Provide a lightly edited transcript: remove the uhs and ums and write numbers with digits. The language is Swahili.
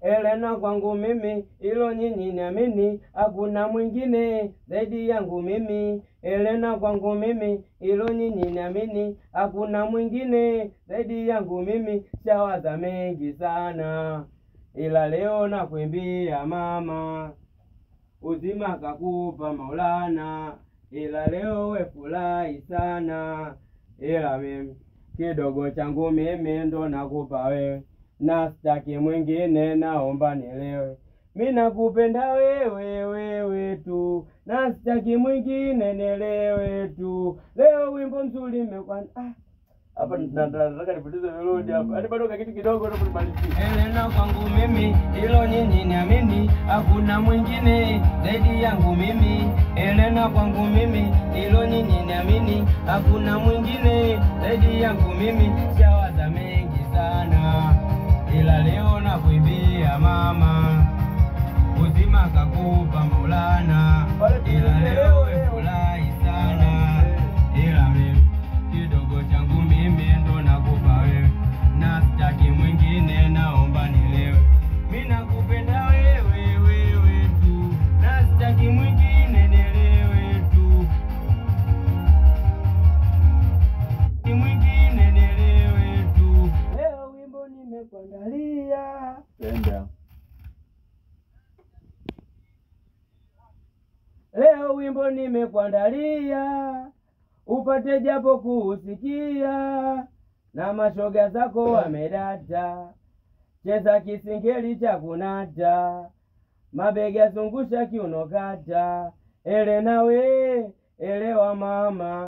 Elena kwangu mimi, ilo nyinyi niamini, hakuna mwingine zaidi yangu mimi. Elena kwangu mimi, ilo nyinyi niamini, hakuna mwingine zaidi yangu mimi. Shawaza mengi sana, ila leo nakuimbia mama, uzima kakupa Maulana, ila leo we furahi sana. Ila mimi kidogo changu mimi ndo nakupa wewe, na sitaki mwingine, naomba nielewe. Mimi nakupenda wewe tu, na sitaki mwingine, nielewe tu. Leo wimbo mzuri nimekuandaa. Hapa nataka nipitize melodi hapa. Hadi bado kitu kidogo ndo kumalizia. Elena kwangu mimi, ilo nyinyi niamini, hakuna mwingine zaidi yangu mimi. Elena kwangu mimi, ilo nyinyi niamini, hakuna mwingine zaidi yangu mimi. Shawaza mengi sana, ila leo nakuimbia mama, uzima kakupa Maulana, ila leo we furahi sana. Ila mimi kidogo changu mimi ndo nakupa wewe, na sitaki mwingine, naomba nielewe. Mimi nakupenda wewe tu, na sitaki mwingine, nielewe tu. Ni mwingine, nielewe tu. Leo wimbo nimekuandalia. Penda. Leo wimbo nimekuandalia, upate japo kusikia, na mashoga zako wamedata. Cheza kisingeli cha kunata, mabega zungusha kiuno kata. Elena we, elewa mama.